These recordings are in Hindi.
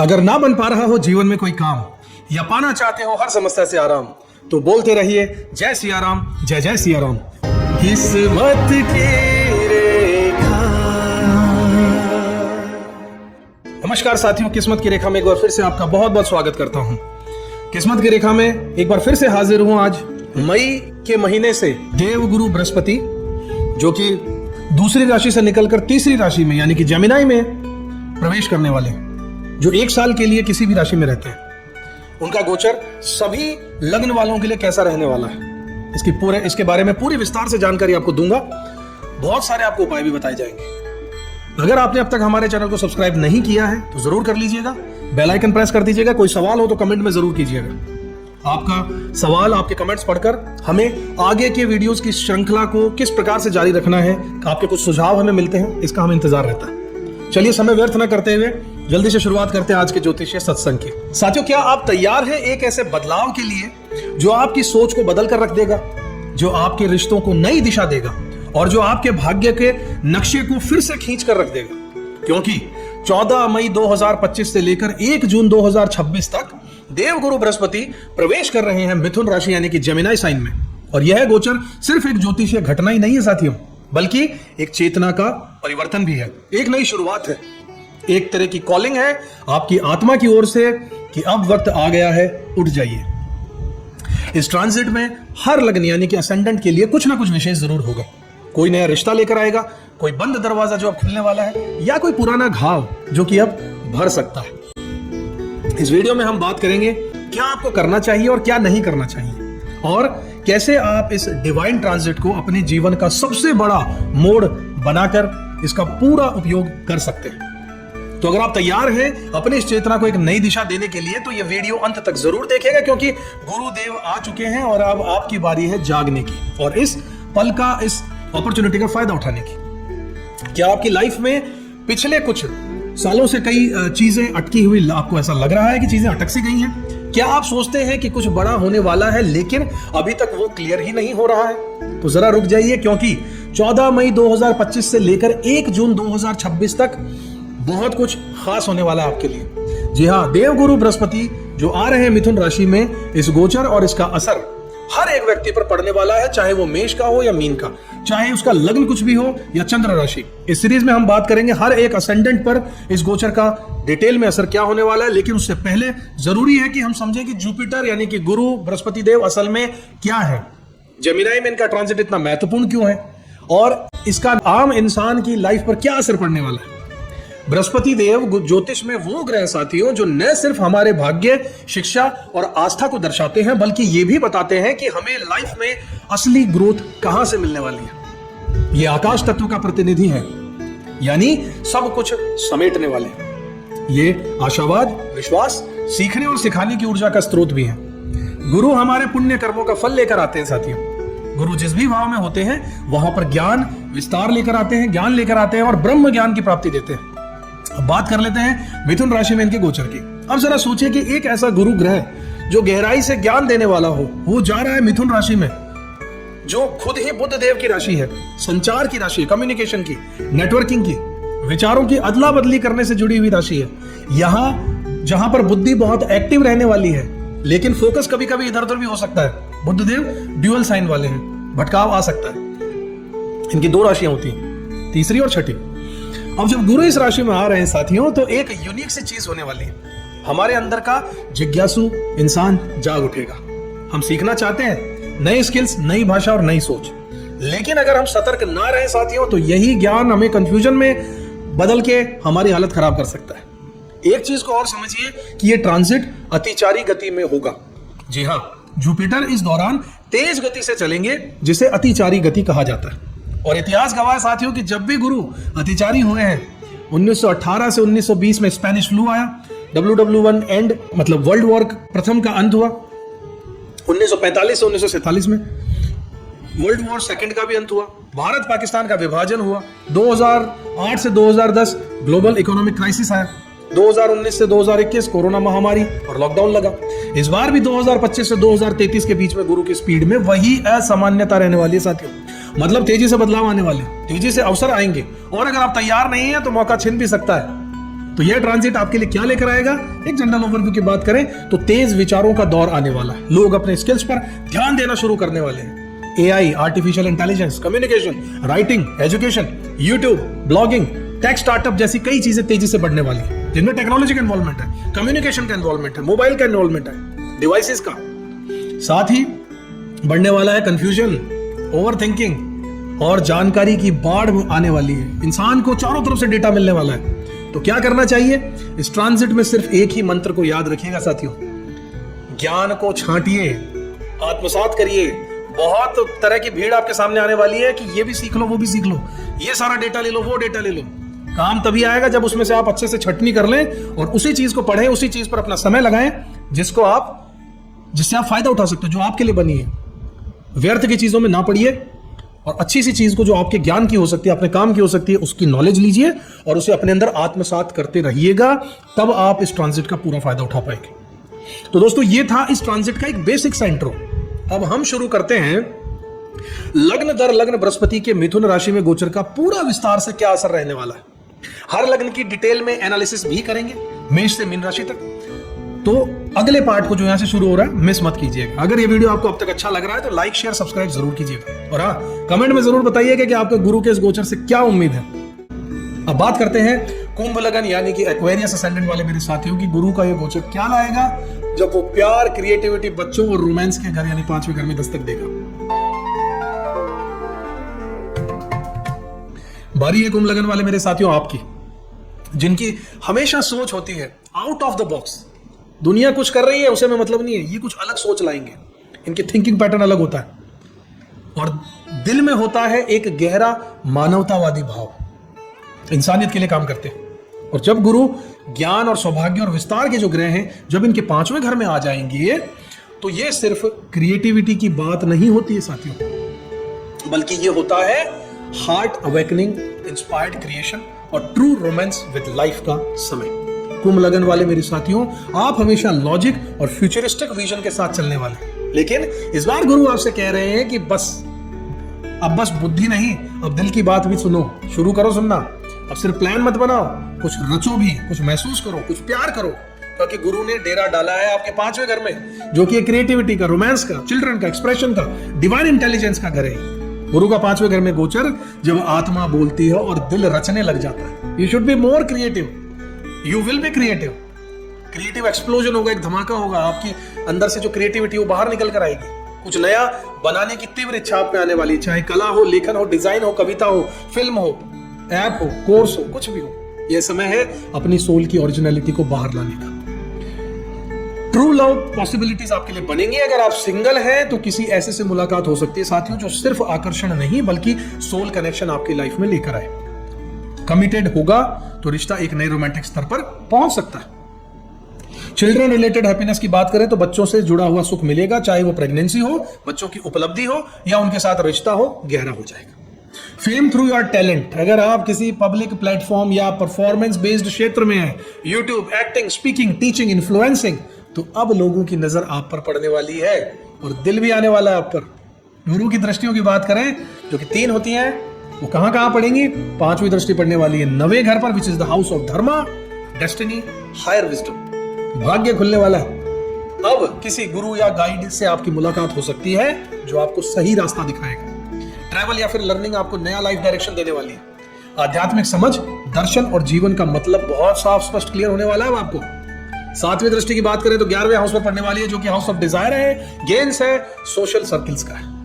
अगर ना बन पा रहा हो जीवन में कोई काम या पाना चाहते हो हर समस्या से आराम, तो बोलते रहिए जय सिया राम, जय जय सिया राम। किस्मत की रेखा। नमस्कार साथियों, किस्मत की रेखा में एक बार फिर से आपका बहुत बहुत स्वागत करता हूं। किस्मत की रेखा में एक बार फिर से हाजिर हूं। आज मई के महीने से देवगुरु बृहस्पति, जो कि दूसरी राशि से निकलकर तीसरी राशि में यानी कि जेमिनी में प्रवेश करने वाले, जो एक साल के लिए किसी भी राशि में रहते हैं, उनका गोचर सभी लग्न वालों के लिए कैसा रहने वाला है, इसके बारे में पूरी विस्तार से जानकारी आपको दूंगा। बहुत सारे आपको उपाय भी बताए जाएंगे। अगर आपने अब तक हमारे चैनल को सब्सक्राइब नहीं किया है तो जरूर कर लीजिएगा, बेल आइकन प्रेस कर दीजिएगा। कोई सवाल हो तो कमेंट में जरूर कीजिएगा। आपका सवाल, आपके कमेंट्स पढ़कर हमें आगे के वीडियोस की श्रृंखला को किस प्रकार से जारी रखना है, आपके कुछ सुझाव हमें मिलते हैं, इसका हमें इंतजार रहता है। चलिए समय व्यर्थ न करते हुए जल्दी से शुरुआत करते हैं आज के ज्योतिषीय सत्संग की। साथियों, क्या आप तैयार हैं एक ऐसे बदलाव के लिए जो आपकी सोच को बदल कर रख देगा, जो आपके रिश्तों को नई दिशा देगा और जो आपके भाग्य के नक्शे को फिर से खींच कर रख देगा? क्योंकि 14 मई 2025 से लेकर 1 जून 2026 तक देवगुरु बृहस्पति प्रवेश कर रहे हैं मिथुन राशि यानी कि जेमिनी साइन में। और यह गोचर सिर्फ एक ज्योतिषीय घटना ही नहीं है साथियों, बल्कि एक चेतना का परिवर्तन भी है, एक नई शुरुआत है, एक तरह की कॉलिंग है आपकी आत्मा की ओर से कि अब वक्त आ गया है, उठ जाइए। इस ट्रांजिट में हर लग्न यानी कि असेंडेंट के लिए कुछ ना कुछ विशेष जरूर होगा। कोई नया रिश्ता लेकर आएगा, कोई बंद दरवाजा जो अब खुलने वाला है, या कोई पुराना घाव जो कि अब भर सकता है। इस वीडियो में हम बात करेंगे क्या आपको करना चाहिए और क्या नहीं करना चाहिए, और कैसे आप इस डिवाइन ट्रांजिट को अपने जीवन का सबसे बड़ा मोड़ बनाकर इसका पूरा उपयोग कर सकते हैं। तो अगर आप तैयार हैं अपनी इस चेतना को एक नई दिशा देने के लिए, तो यह वीडियो अंत तक जरूर देखिएगा, क्योंकि गुरुदेव आ चुके हैं और अब आपकी बारी है जागने की और इस पल का, इस अपॉर्चुनिटी का फायदा उठाने की। क्या आपकी लाइफ में पिछले कुछ सालों से कई चीजें अटकी हुई, आपको ऐसा लग रहा है कि चीजें अटक सी गई हैं? क्या आप सोचते हैं कि कुछ बड़ा होने वाला है लेकिन अभी तक वो क्लियर ही नहीं हो रहा है? तो जरा रुक जाइए, क्योंकि 14 मई 2025 से लेकर 1 जून 2026 तक बहुत कुछ खास होने वाला है आपके लिए। जी हाँ, देवगुरु बृहस्पति जो आ रहे हैं मिथुन राशि में, इस गोचर और इसका असर हर एक व्यक्ति पर पड़ने वाला है, चाहे वो मेष का हो या मीन का, चाहे उसका लग्न कुछ भी हो या चंद्र राशि। इस सीरीज में हम बात करेंगे हर एक असेंडेंट पर इस गोचर का डिटेल में असर क्या होने वाला है। लेकिन उससे पहले जरूरी है कि हम समझें कि जुपिटर यानी कि गुरु बृहस्पति देव असल में क्या है, जेमिनी में इनका ट्रांजिट इतना महत्वपूर्ण क्यों है, और इसका आम इंसान की लाइफ पर क्या असर पड़ने वाला है। बृहस्पति देव ज्योतिष में वो ग्रह साथियों जो न सिर्फ हमारे भाग्य, शिक्षा और आस्था को दर्शाते हैं, बल्कि ये भी बताते हैं कि हमें लाइफ में असली ग्रोथ कहां से मिलने वाली है। ये आकाश तत्व का प्रतिनिधि है, यानी सब कुछ समेटने वाले हैं। ये आशावाद, विश्वास, सीखने और सिखाने की ऊर्जा का स्रोत भी है। गुरु हमारे पुण्य कर्मों का फल लेकर आते हैं साथियों। गुरु जिस भी भाव में होते हैं वहां पर ज्ञान विस्तार लेकर आते हैं, ज्ञान लेकर आते हैं और ब्रह्म ज्ञान की प्राप्ति देते हैं। अब बात कर लेते हैं मिथुन राशि में इनके गोचर की। अब जरा सोचिए कि एक ऐसा गुरु ग्रह जो गहराई से ज्ञान देने वाला हो, वो जा रहा है मिथुन राशि में, जो खुद ही बुध देव की राशि है, संचार की राशि, कम्युनिकेशन की, नेटवर्किंग की, विचारों की अदला बदली करने से जुड़ी हुई राशि है। यहां जहां पर बुद्धि बहुत एक्टिव रहने वाली है, लेकिन फोकस कभी कभी इधर उधर भी हो सकता है। बुध देव ड्यूअल साइन वाले हैं, भटकाव आ सकता है। इनकी 2 राशियां होती हैं, तीसरी और छठी। अब जब गुरु इस राशि में आ रहे हैं साथियों, तो एक यूनिक सी चीज होने वाली है। हमारे अंदर का जिज्ञासु इंसान जाग उठेगा। हम सीखना चाहते हैं नई स्किल्स, नई भाषा और नई सोच, लेकिन अगर हम सतर्क ना रहे साथियों, तो यही ज्ञान हमें कंफ्यूजन में बदल के हमारी हालत खराब कर सकता है। एक चीज को और समझिए कि ये ट्रांजिट अतिचारी गति में होगा। जी हाँ, जुपिटर इस दौरान तेज गति से चलेंगे, जिसे अतिचारी गति कहा जाता है। और इतिहास गवाह साथियों कि जब भी गुरु अतिचारी हुए हैं, 1918 से 1920 में स्पेनिश फ्लू आया, WW1 एंड मतलब वर्ल्ड वॉर प्रथम का अंत हुआ, 1945 से 1947 में वर्ल्ड वॉर सेकंड का भी अंत हुआ, भारत पाकिस्तान का विभाजन हुआ, 2008 से 2010 ग्लोबल इकोनॉमिक क्राइसिस आया, 2019 से 2021 कोरोना महामारी और लॉकडाउन लगा। इस बार भी 2025 से 2033 के बीच में गुरु की स्पीड में वही असामान्यता रहने वाली है साथियों। मतलब तेजी से बदलाव आने वाले, तेजी से अवसर आएंगे, और अगर आप तैयार नहीं हैं तो मौका छिन भी सकता है। तो यह ट्रांजिट आपके लिए क्या लेकर आएगा? एक जनरल ओवरव्यू की बात करें तो तेज विचारों का दौर आने वाला है। लोग अपने स्किल्स पर ध्यान देना शुरू करने वाले हैं। AI, artificial intelligence, communication, writing, education, YouTube, blogging, tech startup जैसी कई चीजें तेजी से बढ़ने वाली है, जिनमें टेक्नोलॉजी का इन्वॉल्वमेंट है, कम्युनिकेशन का इन्वॉल्वमेंट है, मोबाइल का इन्वॉल्वमेंट है, डिवाइसेस का। साथ ही बढ़ने वाला है कंफ्यूजन, ओवरथिंकिंग और जानकारी की बाढ़ आने वाली है। इंसान को चारों तरफ से डेटा मिलने वाला है। तो क्या करना चाहिए? इस ट्रांजिट में सिर्फ एक ही मंत्र को याद रखिएगा साथियों, ज्ञान को छांटिए, आत्मसात करिए। बहुत तरह की भीड़ आपके सामने आने वाली है कि ये भी सीख लो, वो भी सीख लो, ये सारा डेटा ले लो, वो डेटा ले लो। काम तभी आएगा जब उसमें से आप अच्छे से छटनी कर लें और उसी चीज को पढ़ें, उसी चीज पर अपना समय लगाएं जिससे आप फायदा उठा सकते हो, जो आपके लिए बनी है। व्यर्थ की चीजों में ना पड़िए और अच्छी सी चीज को जो आपके ज्ञान की हो सकती है, अपने काम की हो सकती है, उसकी नॉलेज लीजिए और उसे अपने अंदर आत्मसात करते रहिएगा। तब आप इस ट्रांजिट का पूरा फायदा उठा पाएंगे। तो दोस्तों, ये था इस ट्रांजिट का एक बेसिक सा इंट्रो। अब हम शुरू करते हैं लग्न दर लग्न बृहस्पति के मिथुन राशि में गोचर का पूरा विस्तार से क्या असर रहने वाला है। हर लग्न की डिटेल में एनालिसिस भी करेंगे, मेष से मीन राशि तक। तो अगले पार्ट को जो यहां से शुरू हो रहा है, मिस मत कीजिएगा। अगर ये वीडियो आपको अब तक अच्छा लग रहा है तो लाइक, शेयर, सब्सक्राइब जरूर कीजिएगा और हाँ, कमेंट में जरूर बताइएगा कि आपको गुरु के इस गोचर से क्या उम्मीद है। अब बात करते हैं कुंभ लगन यानी कि एक्वेरियस असेंडेंट वाले मेरे साथियों की गुरु का ये गोचर क्या लाएगा जब वो प्यार, क्रिएटिविटी, बच्चों और रोमांस के घर यानी 5वें घर में दस्तक देगा। बारी है कुंभ लगन वाले मेरे साथियों आपकी, जिनकी हमेशा सोच होती है आउट ऑफ द बॉक्स। दुनिया कुछ कर रही है, उसे में मतलब नहीं है, ये कुछ अलग सोच लाएंगे। इनके थिंकिंग पैटर्न अलग होता है और दिल में होता है एक गहरा मानवतावादी भाव, इंसानियत के लिए काम करते हैं। और जब गुरु ज्ञान और सौभाग्य और विस्तार के जो ग्रह हैं, जब इनके 5वें घर में आ जाएंगे तो ये सिर्फ क्रिएटिविटी की बात नहीं होती है साथियों, बल्कि ये होता है हार्ट अवेकनिंग, इंस्पायर्ड क्रिएशन और ट्रू रोमांस विद लाइफ का समय। कुंभ लगन वाले मेरे साथियों, आप हमेशा लॉजिक और फ्यूचरिस्टिक विजन के साथ चलने वाले, लेकिन इस बार गुरु आपसे कह रहे हैं कि अब बस बुद्धि नहीं, अब दिल की बात भी सुनो, शुरू करो सुनना। अब सिर्फ प्लान मत बनाओ, कुछ रचो भी, कुछ महसूस करो, कुछ प्यार करो, क्योंकि गुरु ने डेरा डाला है आपके 5वें घर में, जो कि क्रिएटिविटी का, रोमांस का, चिल्ड्रन का, एक्सप्रेशन का, डिवाइन इंटेलिजेंस का घर है। गुरु का 5वें घर में गोचर जब आत्मा बोलती है और दिल रचने लग जाता है। You should be more creative, you will be creative. Creative explosion होगा, एक धमाका होगा, आपकी अंदर से जो क्रिएटिविटी वो बाहर निकल कर आएगी। कुछ नया बनाने की तीव्र इच्छा आप में आने वाली है, चाहे कला हो, लेखन हो, डिजाइन हो, कविता हो, फिल्म हो, ऐप हो, कोर्स हो, कुछ भी हो। यह समय है अपनी सोल की ओरिजिनलिटी को बाहर लाने का। ट्रू लव पॉसिबिलिटीज आपके लिए बनेंगी। अगर आप सिंगल हैं तो किसी ऐसे से मुलाकात हो सकती है साथियों जो सिर्फ आकर्षण नहीं बल्कि सोल कनेक्शन आपकी लाइफ में लेकर आए। कमिटेड होगा तो रिश्ता एक नए रोमांटिक स्तर पर पहुंच सकता है। चिल्ड्रन रिलेटेड हैप्पीनेस की बात करें तो बच्चों से जुड़ा हुआ सुख मिलेगा, चाहे वो प्रेगनेंसी हो, बच्चों की उपलब्धि हो या उनके साथ रिश्ता हो, गहरा हो जाएगा। फेम थ्रू योर टैलेंट, अगर आप किसी पब्लिक प्लेटफॉर्म या परफॉर्मेंस बेस्ड क्षेत्र में हैं, YouTube, acting, speaking, teaching, influencing, तो अब लोगों की नजर आप पर पड़ने वाली है और दिल भी आने वाला है आप पर। गुरु की दृष्टियों की बात करें जो कि 3 होती हैं, वो कहां कहां पड़ेंगी? 5वीं दृष्टि पड़ने वाली है 9वें घर पर, which is the house of dharma, destiny, higher wisdom. भाग्य खुलने वाला है। अब किसी गुरु या गाइड से आपकी मुलाकात हो सकती है जो आपको सही रास्ता दिखाएगा। ट्रैवल या फिर लर्निंग आपको नया लाइफ डायरेक्शन देने वाली है। आध्यात्मिक समझ, दर्शन और जीवन का मतलब बहुत साफ स्पष्ट क्लियर होने वाला है आपको। 7वीं दृष्टि की बात करें तो 11वें हाउस पर पड़ने वाली है जो कि हाउस ऑफ डिजायर है, गेन्स है, सोशल सर्कल्स का है।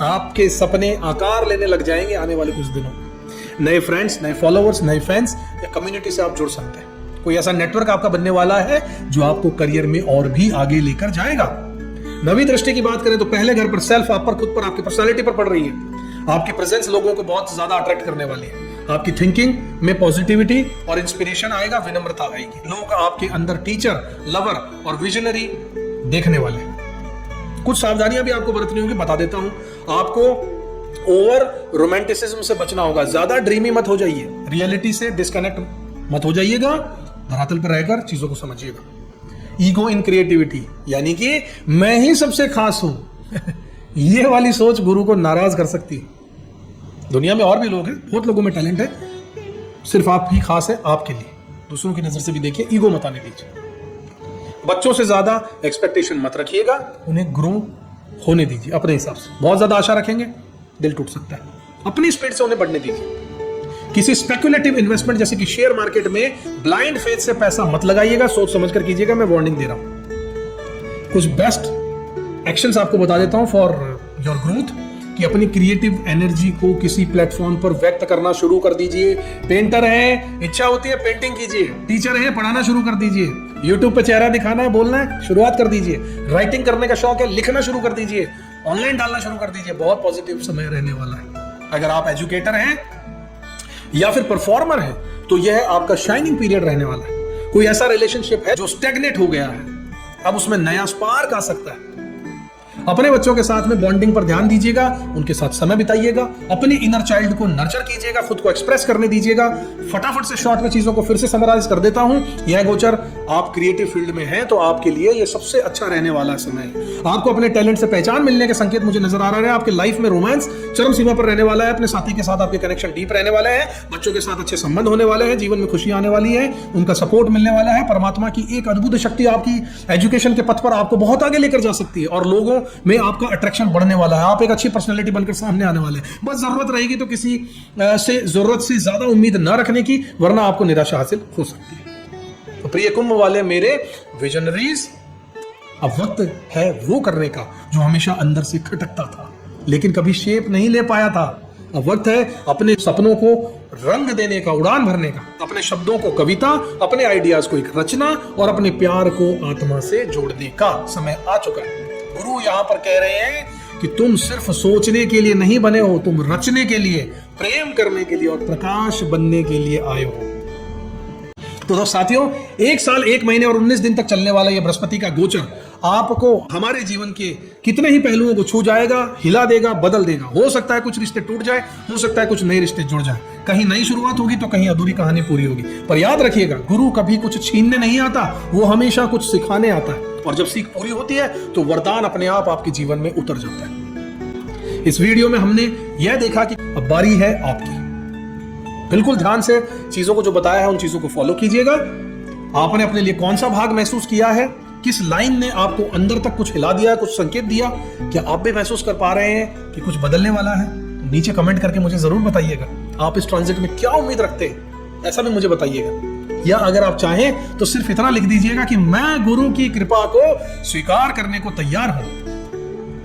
आपके सपने आकार लेने लग जाएंगे आने वाले कुछ दिनों में। नए फ्रेंड्स, नए फॉलोअर्स, नए फैंस या कम्युनिटी से आप जुड़ सकते हैं। कोई ऐसा नेटवर्क आपका बनने वाला है जो आपको करियर में और भी आगे लेकर जाएगा। 9वीं दृष्टि की बात करें तो पहले घर पर सेल्फ, आप पर, खुद पर, आपकी पर्सनालिटी पर पड़ रही है। आपकी प्रेजेंस लोगों को बहुत ज्यादा अट्रैक्ट करने वाली है। आपकी थिंकिंग में पॉजिटिविटी और इंस्पिरेशन आएगा, विनम्रता आएगी। लोग आपके अंदर टीचर, लवर और विजनरी देखने वाले हैं। कुछ सावधानियां भी आपको बरतनी होगी, बता देता हूं। आपको ओवर रोमांटिसिज्म से बचना होगा, ज्यादा ड्रीमी मत हो जाइए, रियलिटी से डिस्कनेक्ट मत हो जाइएगा, धरातल पर रहकर चीजों को समझिएगा। ईगो इन क्रिएटिविटी, यानी कि मैं ही सबसे खास हूं ये वाली सोच गुरु को नाराज कर सकती है। दुनिया में और भी लोग हैं, बहुत लोगों में टैलेंट है, सिर्फ आप ही खास है आपके लिए। दूसरों की नजर से भी देखिए, ईगो मत आने दीजिए। बच्चों से ज्यादा एक्सपेक्टेशन मत रखिएगा, उन्हें ग्रो होने दीजिए अपने हिसाब से। बहुत ज्यादा आशा रखेंगे, दिल टूट सकता है। अपनी स्पीड से उन्हें बढ़ने दीजिए। किसी स्पेकुलेटिव इन्वेस्टमेंट जैसे कि शेयर मार्केट में ब्लाइंड फेथ से पैसा मत लगाइएगा, सोच समझकर कीजिएगा, मैं वार्निंग दे रहा हूं। कुछ बेस्ट एक्शंस आपको बता देता हूं फॉर योर ग्रोथ, कि अपनी क्रिएटिव एनर्जी को किसी प्लेटफॉर्म पर व्यक्त करना शुरू कर दीजिए। पेंटर है, इच्छा होती है पेंटिंग कीजिए। टीचर है, पढ़ाना शुरू कर दीजिए। यूट्यूब पे चेहरा दिखाना है, बोलना है, शुरुआत कर दीजिए। राइटिंग करने का शौक है, लिखना शुरू कर दीजिए। ऑनलाइन डालना शुरू कर दीजिए। बहुत पॉजिटिव समय रहने वाला है। अगर आप एजुकेटर हैं या फिर परफॉर्मर हैं तो यह आपका शाइनिंग पीरियड रहने वाला है। कोई ऐसा रिलेशनशिप है जो स्टेगनेट हो गया है, अब उसमें नया स्पार्क आ सकता है। अपने बच्चों के साथ में बॉन्डिंग पर ध्यान दीजिएगा, उनके साथ समय बिताइएगा, अपने इनर चाइल्ड को नर्चर कीजिएगा, खुद को एक्सप्रेस करने दीजिएगा। फटाफट से शॉर्ट में चीजों को फिर से समराइज कर देता हूं। यह गोचर आप क्रिएटिव फील्ड में हैं तो आपके लिए यह सबसे अच्छा रहने वाला समय है। आपको अपने टैलेंट से पहचान मिलने के संकेत मुझे नजर आ रहे हैं। आपके लाइफ में रोमांस चरम सीमा पर रहने वाला है। अपने साथी के साथ आपके कनेक्शन डीप रहने वाले हैं। बच्चों के साथ अच्छे संबंध होने वाले हैं। जीवन में खुशी आने वाली है, उनका सपोर्ट मिलने वाला है। परमात्मा की एक अद्भुत शक्ति आपकी एजुकेशन के पथ पर आपको बहुत आगे लेकर जा सकती है और लोगों में आपका अट्रैक्शन बढ़ने वाला है। आप एक अच्छी पर्सनालिटी बनकर सामने आने वाले हैं। बस जरूरत रहेगी तो किसी से जरूरत से ज्यादा उम्मीद न रखने की, वरना आपको निराशा हासिल हो सकती है। तो प्रिय कुंभ वाले मेरे विजनरीज, अब वक्त है वो करने का जो हमेशा अंदर से खटकता था लेकिन कभी शेप नहीं ले पाया था। अब वक्त है अपने सपनों को रंग देने का, उड़ान भरने का। अपने शब्दों को कविता, अपने आइडियाज को एक रचना और अपने प्यार को आत्मा से जोड़ने का समय आ चुका है। गुरु यहां पर कह रहे हैं कि तुम सिर्फ सोचने के लिए नहीं बने हो, तुम रचने के लिए, प्रेम करने के लिए और प्रकाश बनने के लिए आए हो। तो दोस्त साथियों, 1 साल 1 महीने और 19 दिन तक चलने वाला यह बृहस्पति का गोचर आपको हमारे जीवन के कितने ही पहलुओं को छू जाएगा, हिला देगा, बदल देगा। हो सकता है कुछ रिश्ते टूट जाए, हो सकता है कुछ नए रिश्ते जुड़ जाए, कहीं नई शुरुआत होगी तो कहीं अधूरी कहानी पूरी होगी। पर याद रखिएगा, गुरु कभी कुछ छीनने नहीं आता, वो हमेशा कुछ सिखाने आता है। और जब सीख पूरी होती है तो वरदान अपने आप आपके जीवन में उतर जाता है। इस वीडियो में हमने यह देखा कि अब बारी है आपकी। बिल्कुल ध्यान से चीजों को जो बताया है उन चीजों को फॉलो कीजिएगा। आपने अपने लिए कौन सा भाग महसूस किया है, किस लाइन ने आपको अंदर तक कुछ हिला दिया, कुछ संकेत दिया, क्या आप भी महसूस कर पा रहे हैं कि कुछ बदलने वाला है? तो नीचे कमेंट करके मुझे जरूर बताइएगा। आप इस ट्रांजिट में क्या उम्मीद रखते हैं, ऐसा भी मुझे बताइएगा। या अगर आप चाहें तो सिर्फ इतना लिख दीजिएगा कि मैं गुरु की कृपा को स्वीकार करने को तैयार हूं।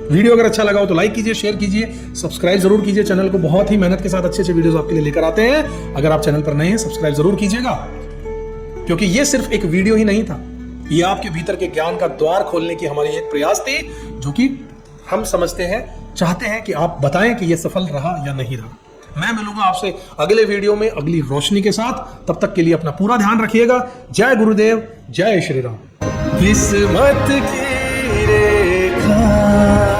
वीडियो अगर अच्छा लगा हो तो लाइक कीजिए, शेयर कीजिए, सब्सक्राइब जरूर कीजिए। चैनल को बहुत ही मेहनत के साथ अच्छे अच्छे वीडियोस आपके लिए लेकर आते हैं। अगर आप चैनल पर नए हैं, सब्सक्राइब जरूर कीजिएगा, क्योंकि ये सिर्फ एक वीडियो ही नहीं था, ये आपके भीतर के ज्ञान का द्वार खोलने की हमारी एक प्रयास थी, जो कि हम समझते हैं, चाहते हैं कि आप बताएं कि यह सफल रहा या नहीं रहा। मैं मिलूंगा आपसे अगले वीडियो में अगली रोशनी के साथ। तब तक के लिए अपना पूरा ध्यान रखिएगा। जय गुरुदेव, जय श्री राम। किस्मत की रेखा